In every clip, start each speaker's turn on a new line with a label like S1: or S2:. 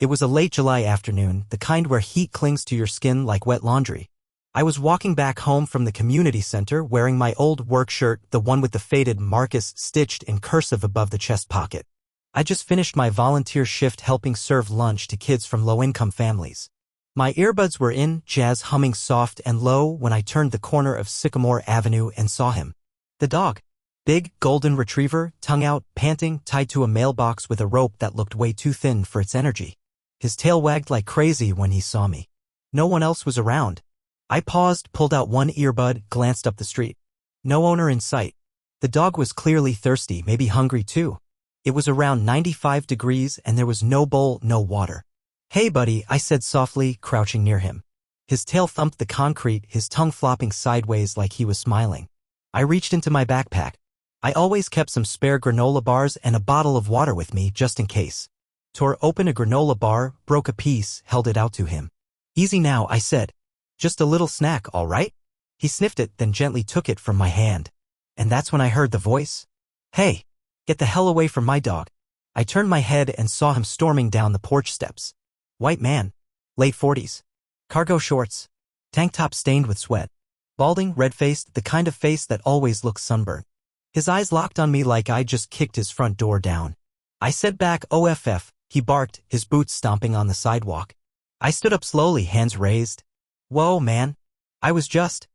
S1: It was a late July afternoon, the kind where heat clings to your skin like wet laundry. I was walking back home from the community center wearing my old work shirt, the one with the faded Marcus stitched in cursive above the chest pocket. I just finished my volunteer shift helping serve lunch to kids from low-income families. My earbuds were in, jazz humming soft and low when I turned the corner of Sycamore Avenue and saw him. The dog. Big, golden retriever, tongue out, panting, tied to a mailbox with a rope that looked way too thin for its energy. His tail wagged like crazy when he saw me. No one else was around. I paused, pulled out one earbud, glanced up the street. No owner in sight. The dog was clearly thirsty, maybe hungry too. It was around 95 degrees and there was no bowl, no water. "Hey buddy," I said softly, crouching near him. His tail thumped the concrete, his tongue flopping sideways like he was smiling. I reached into my backpack. I always kept some spare granola bars and a bottle of water with me just in case. Tore open a granola bar, broke a piece, held it out to him. "Easy now," I said. "Just a little snack, all right?" He sniffed it, then gently took it from my hand. And that's when I heard the voice. "Hey, get the hell away from my dog." I turned my head and saw him storming down the porch steps. White man. Late 40s. Cargo shorts. Tank top stained with sweat. Balding, red-faced, the kind of face that always looks sunburned. His eyes locked on me like I just kicked his front door down. I said back, "OFF," he barked, his boots stomping on the sidewalk. I stood up slowly, hands raised. "Whoa, man. I was just..."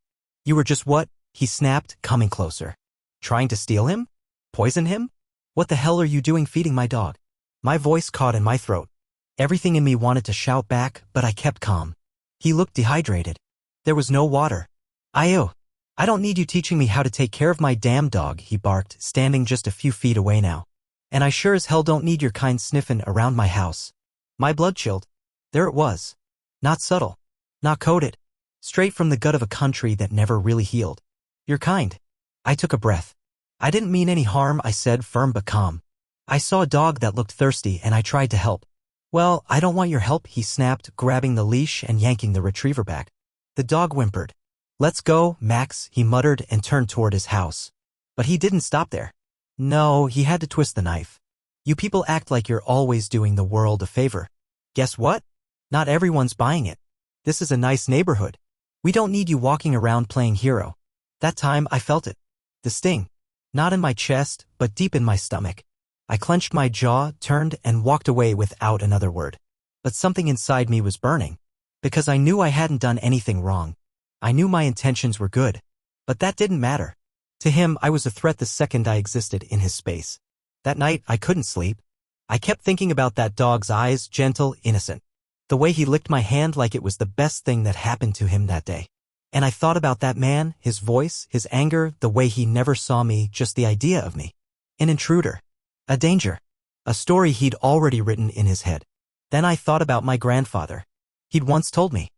S1: "You were just what?" he snapped, coming closer. "Trying to steal him? Poison him? What the hell are you doing feeding my dog?" My voice caught in my throat. Everything in me wanted to shout back, but I kept calm. He looked dehydrated. There was no water. I don't need you teaching me how to take care of my damn dog," he barked, standing just a few feet away now. "And I sure as hell don't need your kind sniffing around my house." My blood chilled. There it was. Not subtle. Not coded. Straight from the gut of a country that never really healed. "You're kind." I took a breath. "I didn't mean any harm," I said, firm but calm. "I saw a dog that looked thirsty and I tried to help." "Well, I don't want your help," he snapped, grabbing the leash and yanking the retriever back. The dog whimpered. "Let's go, Max," he muttered and turned toward his house. But he didn't stop there. No, he had to twist the knife. "You people act like you're always doing the world a favor. Guess what? Not everyone's buying it. This is a nice neighborhood. We don't need you walking around playing hero." That time I felt it. The sting. Not in my chest, but deep in my stomach. I clenched my jaw, turned, and walked away without another word. But something inside me was burning. Because I knew I hadn't done anything wrong. I knew my intentions were good. But that didn't matter. To him, I was a threat the second I existed in his space. That night, I couldn't sleep. I kept thinking about that dog's eyes, gentle, innocent. The way he licked my hand like it was the best thing that happened to him that day. And I thought about that man, his voice, his anger, the way he never saw me, just the idea of me. An intruder. A danger. A story he'd already written in his head. Then I thought about my grandfather. He'd once told me,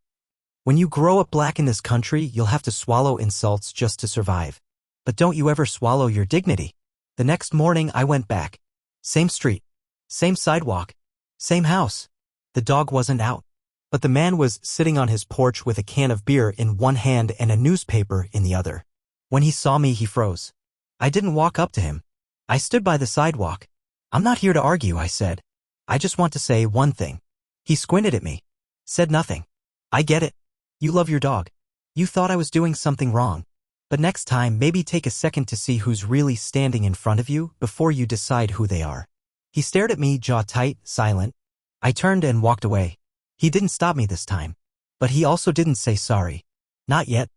S1: "When you grow up black in this country, you'll have to swallow insults just to survive. But don't you ever swallow your dignity." The next morning I went back. Same street. Same sidewalk. Same house. The dog wasn't out. But the man was sitting on his porch with a can of beer in one hand and a newspaper in the other. When he saw me, he froze. I didn't walk up to him. I stood by the sidewalk. "I'm not here to argue," I said. "I just want to say one thing." He squinted at me. Said nothing. "I get it. You love your dog. You thought I was doing something wrong. But next time, maybe take a second to see who's really standing in front of you before you decide who they are." He stared at me, jaw tight, silent. I turned and walked away. He didn't stop me this time. But he also didn't say sorry. Not yet.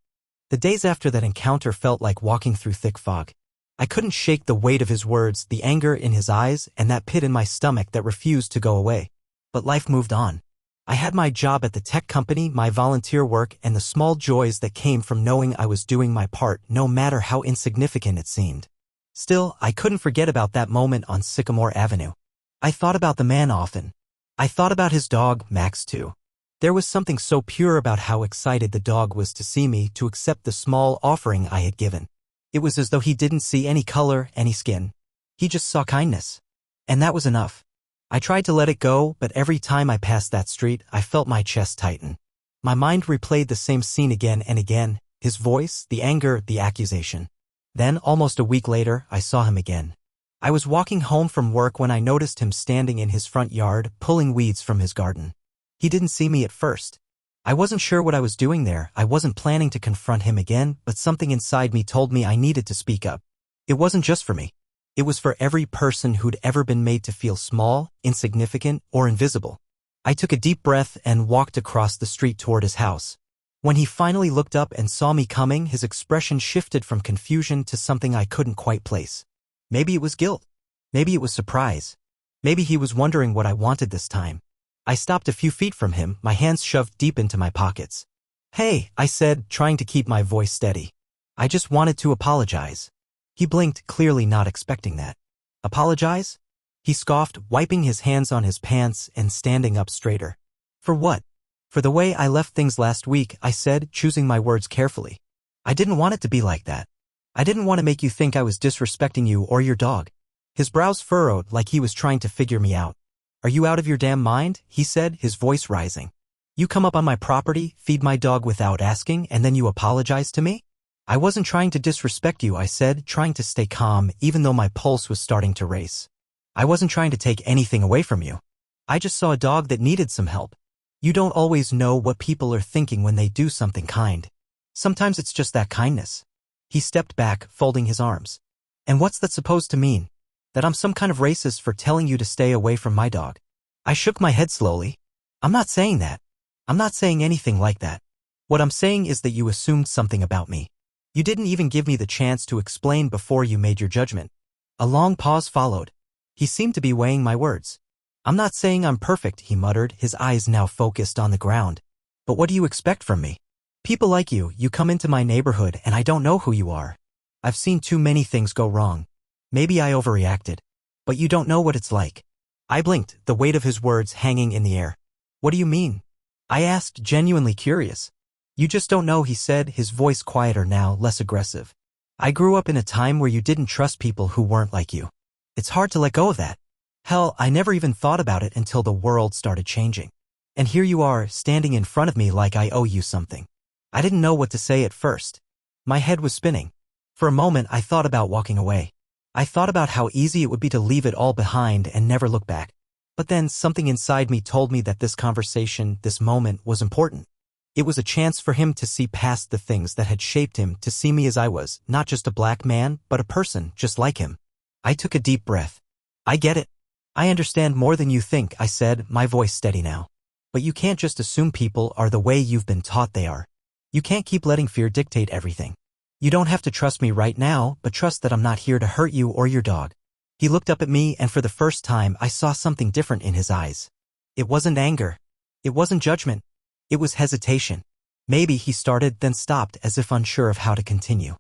S1: The days after that encounter felt like walking through thick fog. I couldn't shake the weight of his words, the anger in his eyes, and that pit in my stomach that refused to go away. But life moved on. I had my job at the tech company, my volunteer work, and the small joys that came from knowing I was doing my part, no matter how insignificant it seemed. Still, I couldn't forget about that moment on Sycamore Avenue. I thought about the man often. I thought about his dog, Max, too. There was something so pure about how excited the dog was to see me, to accept the small offering I had given. It was as though he didn't see any color, any skin. He just saw kindness. And that was enough. I tried to let it go, but every time I passed that street, I felt my chest tighten. My mind replayed the same scene again and again, his voice, the anger, the accusation. Then, almost a week later, I saw him again. I was walking home from work when I noticed him standing in his front yard, pulling weeds from his garden. He didn't see me at first. I wasn't sure what I was doing there. I wasn't planning to confront him again, but something inside me told me I needed to speak up. It wasn't just for me. It was for every person who'd ever been made to feel small, insignificant, or invisible. I took a deep breath and walked across the street toward his house. When he finally looked up and saw me coming, his expression shifted from confusion to something I couldn't quite place. Maybe it was guilt. Maybe it was surprise. Maybe he was wondering what I wanted this time. I stopped a few feet from him, my hands shoved deep into my pockets. "Hey," I said, trying to keep my voice steady. "I just wanted to apologize." He blinked, clearly not expecting that. "Apologize?" He scoffed, wiping his hands on his pants and standing up straighter. "For what?" "For the way I left things last week," I said, choosing my words carefully. "I didn't want it to be like that. I didn't want to make you think I was disrespecting you or your dog." His brows furrowed like he was trying to figure me out. "Are you out of your damn mind?" he said, his voice rising. "You come up on my property, feed my dog without asking, and then you apologize to me?" "I wasn't trying to disrespect you," I said, trying to stay calm even though my pulse was starting to race. "I wasn't trying to take anything away from you. I just saw a dog that needed some help. You don't always know what people are thinking when they do something kind. Sometimes it's just that kindness." He stepped back, folding his arms. "And what's that supposed to mean? That I'm some kind of racist for telling you to stay away from my dog?" I shook my head slowly. "I'm not saying that. I'm not saying anything like that. What I'm saying is that you assumed something about me. You didn't even give me the chance to explain before you made your judgment." A long pause followed. He seemed to be weighing my words. "I'm not saying I'm perfect," he muttered, his eyes now focused on the ground. "But what do you expect from me? People like you come into my neighborhood and I don't know who you are. I've seen too many things go wrong. Maybe I overreacted. But you don't know what it's like." I blinked, the weight of his words hanging in the air. "What do you mean?" I asked, genuinely curious. "You just don't know," he said, his voice quieter now, less aggressive. "I grew up in a time where you didn't trust people who weren't like you. It's hard to let go of that. Hell, I never even thought about it until the world started changing. And here you are, standing in front of me like I owe you something." I didn't know what to say at first. My head was spinning. For a moment, I thought about walking away. I thought about how easy it would be to leave it all behind and never look back. But then something inside me told me that this conversation, this moment, was important. It was a chance for him to see past the things that had shaped him, to see me as I was, not just a black man, but a person just like him. I took a deep breath. "I get it. I understand more than you think," I said, my voice steady now. "But you can't just assume people are the way you've been taught they are. You can't keep letting fear dictate everything. You don't have to trust me right now, but trust that I'm not here to hurt you or your dog." He looked up at me, and for the first time I saw something different in his eyes. It wasn't anger. It wasn't judgment. It was hesitation. "Maybe," he started, then stopped as if unsure of how to continue.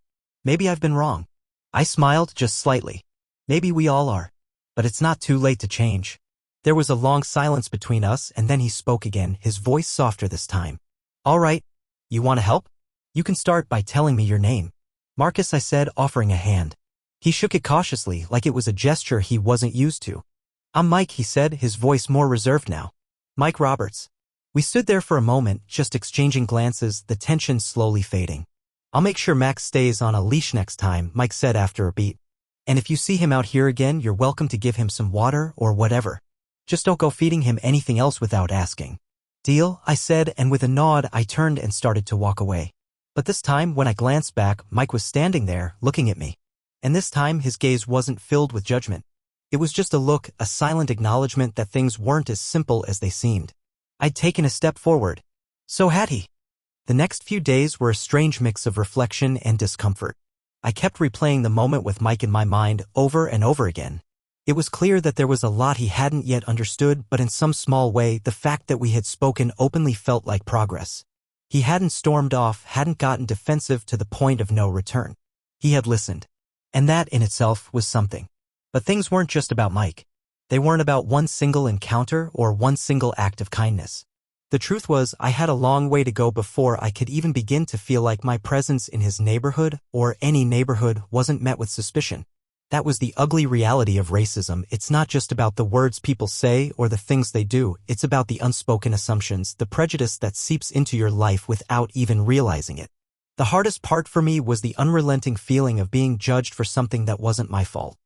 S1: "Maybe I've been wrong." I smiled, just slightly. "Maybe we all are. But it's not too late to change." There was a long silence between us, and then he spoke again, his voice softer this time. "All right. You want to help? You can start by telling me your name." "Marcus," I said, offering a hand. He shook it cautiously, like it was a gesture he wasn't used to. "I'm Mike," he said, his voice more reserved now. "Mike Roberts." We stood there for a moment, just exchanging glances, the tension slowly fading. "I'll make sure Max stays on a leash next time," Mike said after a beat. "And if you see him out here again, you're welcome to give him some water or whatever. Just don't go feeding him anything else without asking." "Deal," I said, and with a nod I turned and started to walk away. But this time, when I glanced back, Mike was standing there, looking at me. And this time his gaze wasn't filled with judgment. It was just a look, a silent acknowledgement that things weren't as simple as they seemed. I'd taken a step forward. So had he. The next few days were a strange mix of reflection and discomfort. I kept replaying the moment with Mike in my mind over and over again. It was clear that there was a lot he hadn't yet understood, but in some small way, the fact that we had spoken openly felt like progress. He hadn't stormed off, hadn't gotten defensive to the point of no return. He had listened. And that in itself was something. But things weren't just about Mike. They weren't about one single encounter or one single act of kindness. The truth was, I had a long way to go before I could even begin to feel like my presence in his neighborhood, or any neighborhood, wasn't met with suspicion. That was the ugly reality of racism. It's not just about the words people say or the things they do. It's about the unspoken assumptions, the prejudice that seeps into your life without even realizing it. The hardest part for me was the unrelenting feeling of being judged for something that wasn't my fault.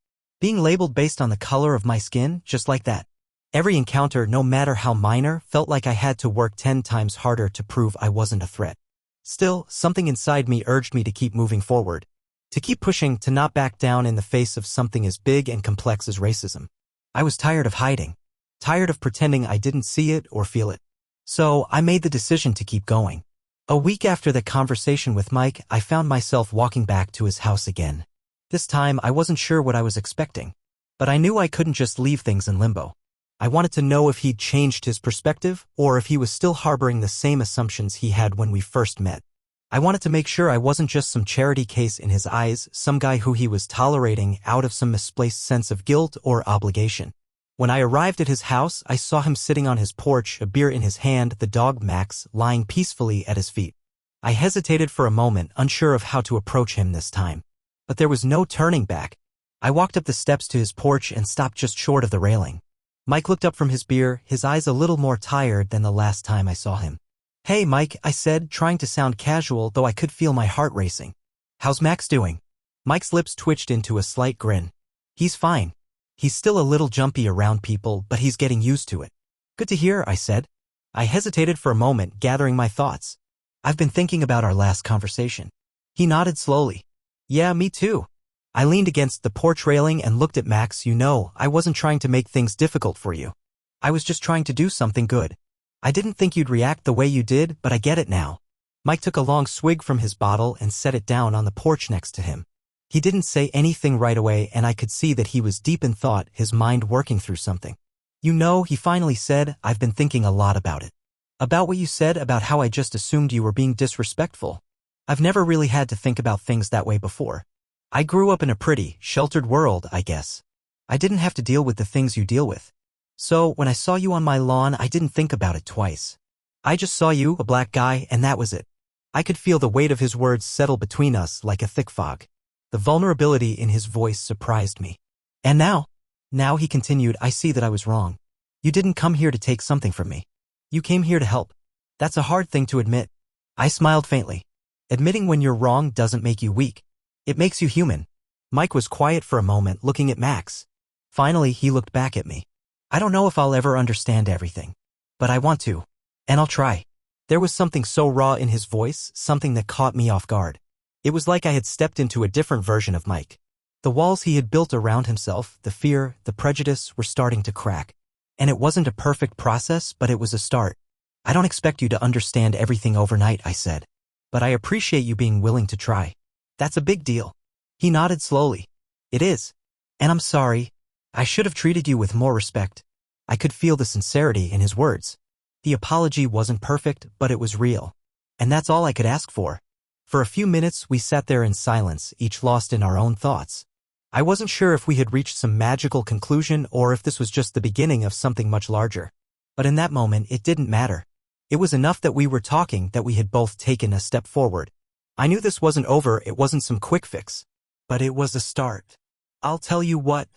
S1: Being labeled based on the color of my skin, just like that. Every encounter, no matter how minor, felt like I had to work 10 times harder to prove I wasn't a threat. Still, something inside me urged me to keep moving forward. To keep pushing, to not back down in the face of something as big and complex as racism. I was tired of hiding. Tired of pretending I didn't see it or feel it. So, I made the decision to keep going. A week after the conversation with Mike, I found myself walking back to his house again. This time, I wasn't sure what I was expecting. But I knew I couldn't just leave things in limbo. I wanted to know if he'd changed his perspective, or if he was still harboring the same assumptions he had when we first met. I wanted to make sure I wasn't just some charity case in his eyes, some guy who he was tolerating out of some misplaced sense of guilt or obligation. When I arrived at his house, I saw him sitting on his porch, a beer in his hand, the dog Max lying peacefully at his feet. I hesitated for a moment, unsure of how to approach him this time. But there was no turning back. I walked up the steps to his porch and stopped just short of the railing. Mike looked up from his beer, his eyes a little more tired than the last time I saw him. "Hey, Mike," I said, trying to sound casual, though I could feel my heart racing. "How's Max doing?" Mike's lips twitched into a slight grin. "He's fine. He's still a little jumpy around people, but he's getting used to it." "Good to hear," I said. I hesitated for a moment, gathering my thoughts. "I've been thinking about our last conversation." He nodded slowly. "Yeah, me too." I leaned against the porch railing and looked at Max. "You know, I wasn't trying to make things difficult for you. I was just trying to do something good. I didn't think you'd react the way you did, but I get it now." Mike took a long swig from his bottle and set it down on the porch next to him. He didn't say anything right away, and I could see that he was deep in thought, his mind working through something. "You know," he finally said, "I've been thinking a lot about it. About what you said about how I just assumed you were being disrespectful. I've never really had to think about things that way before. I grew up in a pretty, sheltered world, I guess. I didn't have to deal with the things you deal with. So, when I saw you on my lawn, I didn't think about it twice. I just saw you, a black guy, and that was it." I could feel the weight of his words settle between us like a thick fog. The vulnerability in his voice surprised me. "And now?" "Now," he continued, "I see that I was wrong. You didn't come here to take something from me. You came here to help. That's a hard thing to admit." I smiled faintly. "Admitting when you're wrong doesn't make you weak. It makes you human." Mike was quiet for a moment, looking at Max. Finally, he looked back at me. "I don't know if I'll ever understand everything. But I want to. And I'll try." There was something so raw in his voice, something that caught me off guard. It was like I had stepped into a different version of Mike. The walls he had built around himself, the fear, the prejudice, were starting to crack. And it wasn't a perfect process, but it was a start. "I don't expect you to understand everything overnight," I said. "But I appreciate you being willing to try. That's a big deal." He nodded slowly. "It is. And I'm sorry. I should have treated you with more respect." I could feel the sincerity in his words. The apology wasn't perfect, but it was real. And that's all I could ask for. For a few minutes, we sat there in silence, each lost in our own thoughts. I wasn't sure if we had reached some magical conclusion or if this was just the beginning of something much larger. But in that moment, it didn't matter. It was enough that we were talking, that we had both taken a step forward. I knew this wasn't over, it wasn't some quick fix. But it was a start. "I'll tell you what,"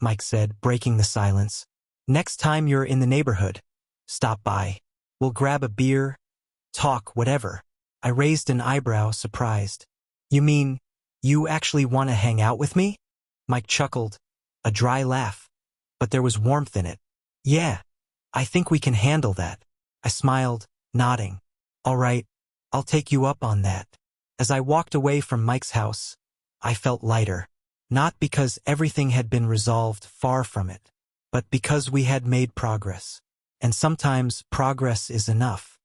S1: Mike said, breaking the silence. "Next time you're in the neighborhood, stop by. We'll grab a beer, talk, whatever." I raised an eyebrow, surprised. "You mean, you actually want to hang out with me?" Mike chuckled, a dry laugh. But there was warmth in it. "Yeah, I think we can handle that." I smiled, nodding. "All right, I'll take you up on that." As I walked away from Mike's house, I felt lighter. Not because everything had been resolved, far from it, but because we had made progress. And sometimes progress is enough.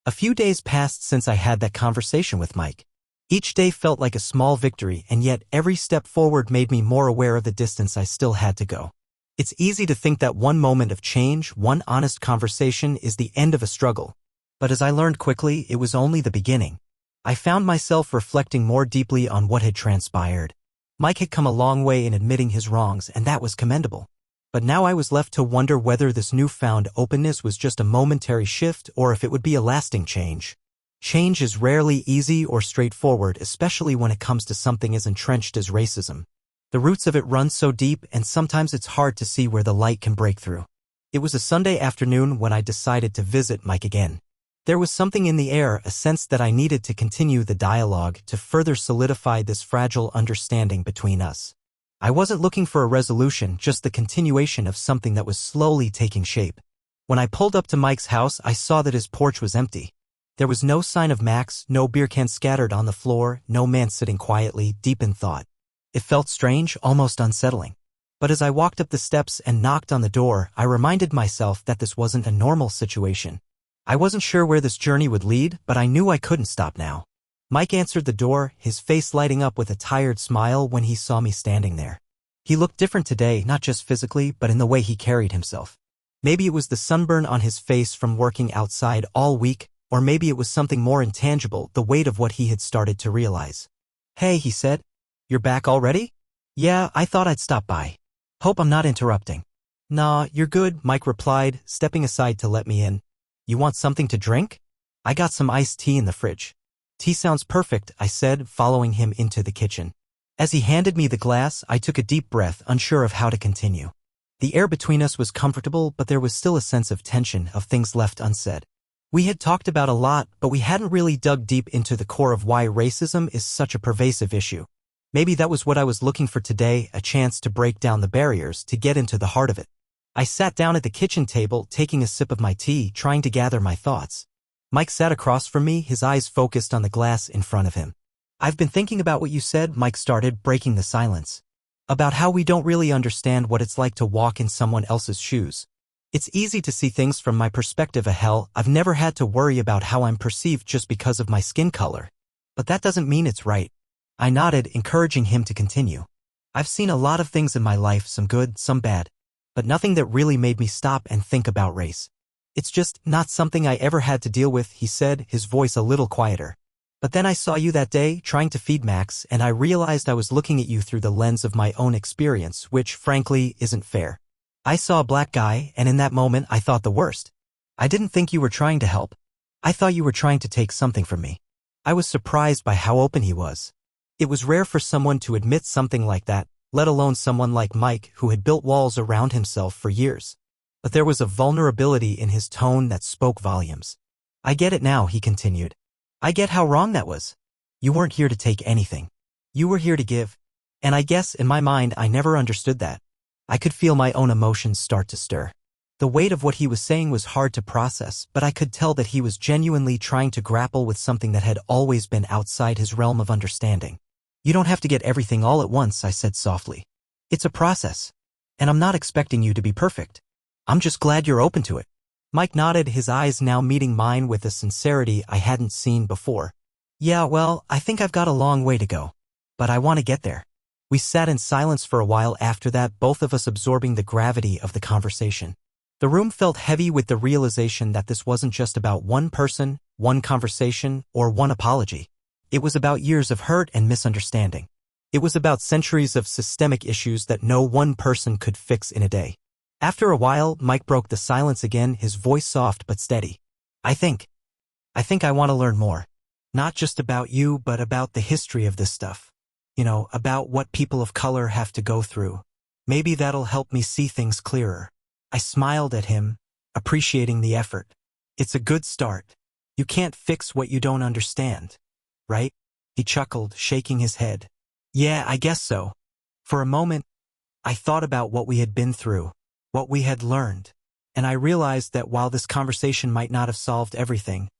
S1: A few days passed since I had that conversation with Mike. Each day felt like a small victory, and yet every step forward made me more aware of the distance I still had to go. It's easy to think that one moment of change, one honest conversation, is the end of a struggle. But as I learned quickly, it was only the beginning. I found myself reflecting more deeply on what had transpired. Mike had come a long way in admitting his wrongs, and that was commendable. But now I was left to wonder whether this newfound openness was just a momentary shift or if it would be a lasting change. Change is rarely easy or straightforward, especially when it comes to something as entrenched as racism. The roots of it run so deep, and sometimes it's hard to see where the light can break through. It was a Sunday afternoon when I decided to visit Mike again. There was something in the air, a sense that I needed to continue the dialogue, to further solidify this fragile understanding between us. I wasn't looking for a resolution, just the continuation of something that was slowly taking shape. When I pulled up to Mike's house, I saw that his porch was empty. There was no sign of Max, no beer cans scattered on the floor, no man sitting quietly, deep in thought. It felt strange, almost unsettling. But as I walked up the steps and knocked on the door, I reminded myself that this wasn't a normal situation. I wasn't sure where this journey would lead, but I knew I couldn't stop now. Mike answered the door, his face lighting up with a tired smile when he saw me standing there. He looked different today, not just physically, but in the way he carried himself. Maybe it was the sunburn on his face from working outside all week, or maybe it was something more intangible, the weight of what he had started to realize. "Hey," he said. "You're back already?" "Yeah, I thought I'd stop by. Hope I'm not interrupting." "Nah, you're good," Mike replied, stepping aside to let me in. "You want something to drink? I got some iced tea in the fridge." "Tea sounds perfect," I said, following him into the kitchen. As he handed me the glass, I took a deep breath, unsure of how to continue. The air between us was comfortable, but there was still a sense of tension, of things left unsaid. We had talked about a lot, but we hadn't really dug deep into the core of why racism is such a pervasive issue. Maybe that was what I was looking for today, a chance to break down the barriers, to get into the heart of it. I sat down at the kitchen table, taking a sip of my tea, trying to gather my thoughts. Mike sat across from me, his eyes focused on the glass in front of him. "I've been thinking about what you said," Mike started, breaking the silence. "About how we don't really understand what it's like to walk in someone else's shoes. It's easy to see things from my perspective. I've never had to worry about how I'm perceived just because of my skin color. But that doesn't mean it's right." I nodded, encouraging him to continue. "I've seen a lot of things in my life, some good, some bad. But nothing that really made me stop and think about race. It's just not something I ever had to deal with," he said, his voice a little quieter. "But then I saw you that day, trying to feed Max, and I realized I was looking at you through the lens of my own experience, which, frankly, isn't fair. I saw a black guy, and in that moment I thought the worst. I didn't think you were trying to help. I thought you were trying to take something from me." I was surprised by how open he was. It was rare for someone to admit something like that, let alone someone like Mike, who had built walls around himself for years. But there was a vulnerability in his tone that spoke volumes. "I get it now," he continued. "I get how wrong that was. You weren't here to take anything. You were here to give. And I guess in my mind I never understood that." I could feel my own emotions start to stir. The weight of what he was saying was hard to process, but I could tell that he was genuinely trying to grapple with something that had always been outside his realm of understanding. "You don't have to get everything all at once," I said softly. "It's a process. And I'm not expecting you to be perfect. I'm just glad you're open to it." Mike nodded, his eyes now meeting mine with a sincerity I hadn't seen before. "Yeah, well, I think I've got a long way to go. But I want to get there." We sat in silence for a while after that, both of us absorbing the gravity of the conversation. The room felt heavy with the realization that this wasn't just about one person, one conversation, or one apology. It was about years of hurt and misunderstanding. It was about centuries of systemic issues that no one person could fix in a day. After a while, Mike broke the silence again, his voice soft but steady. I think I want to learn more. Not just about you, but about the history of this stuff. About what people of color have to go through. Maybe that'll help me see things clearer." I smiled at him, appreciating the effort. "It's a good start. You can't fix what you don't understand, right?" He chuckled, shaking his head. "Yeah, I guess so." For a moment, I thought about what we had been through, what we had learned, and I realized that while this conversation might not have solved everything,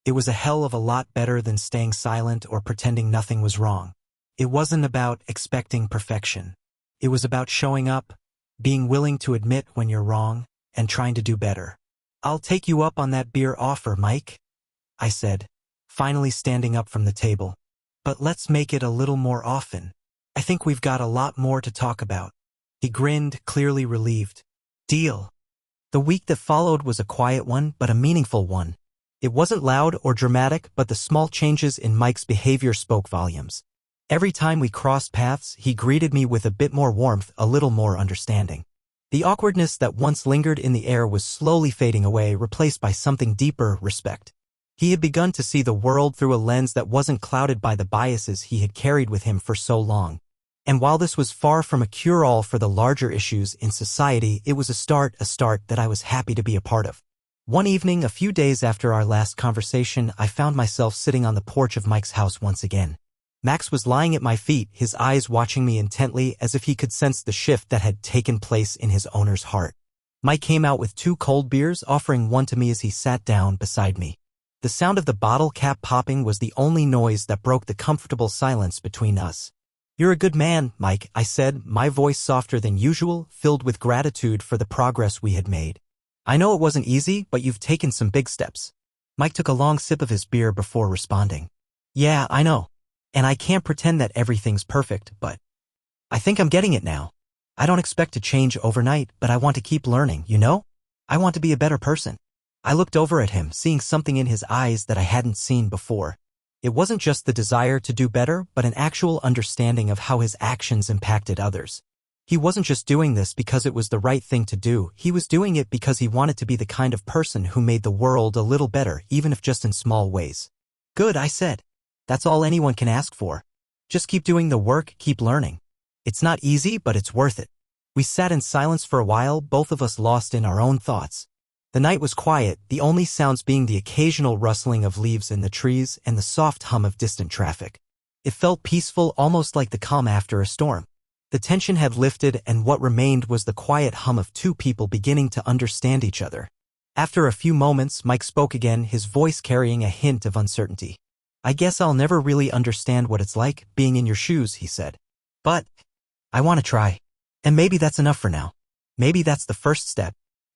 S1: it was a hell of a lot better than staying silent or pretending nothing was wrong. It wasn't about expecting perfection. It was about showing up, being willing to admit when you're wrong, and trying to do better. "I'll take you up on that beer offer, Mike," I said, finally standing up from the table. "But let's make it a little more often. I think we've got a lot more to talk about." He grinned, clearly relieved. "Deal." The week that followed was a quiet one, but a meaningful one. It wasn't loud or dramatic, but the small changes in Mike's behavior spoke volumes. Every time we crossed paths, he greeted me with a bit more warmth, a little more understanding. The awkwardness that once lingered in the air was slowly fading away, replaced by something deeper, respect. He had begun to see the world through a lens that wasn't clouded by the biases he had carried with him for so long. And while this was far from a cure-all for the larger issues in society, it was a start that I was happy to be a part of. One evening, a few days after our last conversation, I found myself sitting on the porch of Mike's house once again. Max was lying at my feet, his eyes watching me intently as if he could sense the shift that had taken place in his owner's heart. Mike came out with 2 cold beers, offering one to me as he sat down beside me. The sound of the bottle cap popping was the only noise that broke the comfortable silence between us. "You're a good man, Mike," I said, my voice softer than usual, filled with gratitude for the progress we had made. "I know it wasn't easy, but you've taken some big steps." Mike took a long sip of his beer before responding. "Yeah, I know. And I can't pretend that everything's perfect, but I think I'm getting it now. I don't expect to change overnight, but I want to keep learning, you know? I want to be a better person." I looked over at him, seeing something in his eyes that I hadn't seen before. It wasn't just the desire to do better, but an actual understanding of how his actions impacted others. He wasn't just doing this because it was the right thing to do, he was doing it because he wanted to be the kind of person who made the world a little better, even if just in small ways. "Good," I said. "That's all anyone can ask for. Just keep doing the work, keep learning. It's not easy, but it's worth it." We sat in silence for a while, both of us lost in our own thoughts. The night was quiet, the only sounds being the occasional rustling of leaves in the trees and the soft hum of distant traffic. It felt peaceful, almost like the calm after a storm. The tension had lifted, and what remained was the quiet hum of 2 people beginning to understand each other. After a few moments, Mike spoke again, his voice carrying a hint of uncertainty. "I guess I'll never really understand what it's like, being in your shoes," he said. "But I want to try. And maybe that's enough for now. Maybe that's the first step."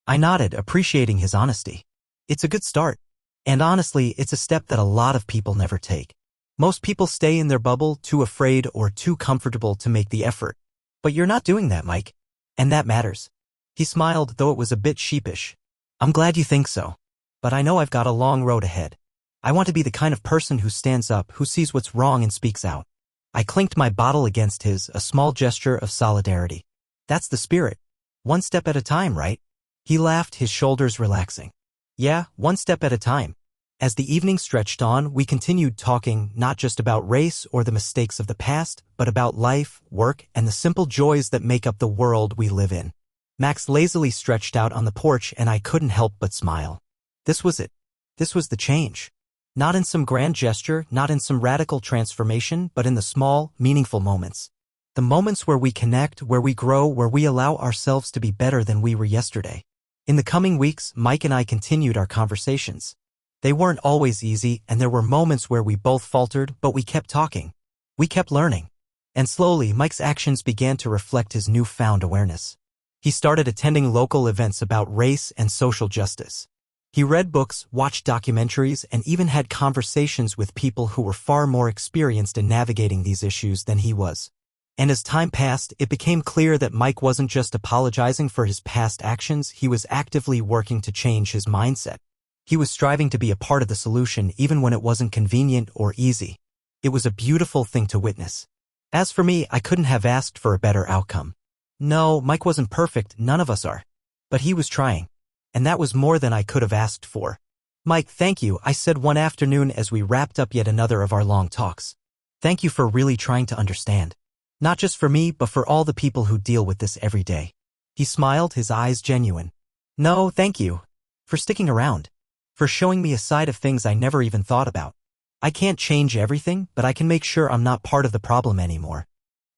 S1: I nodded, appreciating his honesty. "It's a good start. And honestly, it's a step that a lot of people never take. Most people stay in their bubble, too afraid or too comfortable to make the effort. But you're not doing that, Mike. And that matters." He smiled, though it was a bit sheepish. "I'm glad you think so. But I know I've got a long road ahead. I want to be the kind of person who stands up, who sees what's wrong and speaks out." I clinked my bottle against his, a small gesture of solidarity. "That's the spirit. One step at a time, right?" He laughed, his shoulders relaxing. "Yeah, one step at a time." As the evening stretched on, we continued talking, not just about race or the mistakes of the past, but about life, work, and the simple joys that make up the world we live in. Max lazily stretched out on the porch, and I couldn't help but smile. This was it. This was the change. Not in some grand gesture, not in some radical transformation, but in the small, meaningful moments. The moments where we connect, where we grow, where we allow ourselves to be better than we were yesterday. In the coming weeks, Mike and I continued our conversations. They weren't always easy, and there were moments where we both faltered, but we kept talking. We kept learning. And slowly, Mike's actions began to reflect his newfound awareness. He started attending local events about race and social justice. He read books, watched documentaries, and even had conversations with people who were far more experienced in navigating these issues than he was. And as time passed, it became clear that Mike wasn't just apologizing for his past actions, he was actively working to change his mindset. He was striving to be a part of the solution even when it wasn't convenient or easy. It was a beautiful thing to witness. As for me, I couldn't have asked for a better outcome. No, Mike wasn't perfect, none of us are. But he was trying. And that was more than I could have asked for. "Mike, thank you," I said one afternoon as we wrapped up yet another of our long talks. "Thank you for really trying to understand. Not just for me, but for all the people who deal with this every day." He smiled, his eyes genuine. "No, thank you. For sticking around. For showing me a side of things I never even thought about. I can't change everything, but I can make sure I'm not part of the problem anymore."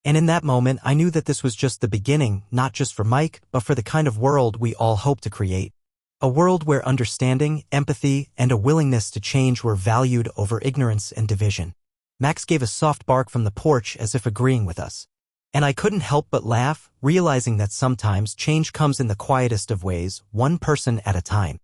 S1: And in that moment, I knew that this was just the beginning, not just for Mike, but for the kind of world we all hope to create. A world where understanding, empathy, and a willingness to change were valued over ignorance and division. Max gave a soft bark from the porch as if agreeing with us. And I couldn't help but laugh, realizing that sometimes change comes in the quietest of ways, one person at a time.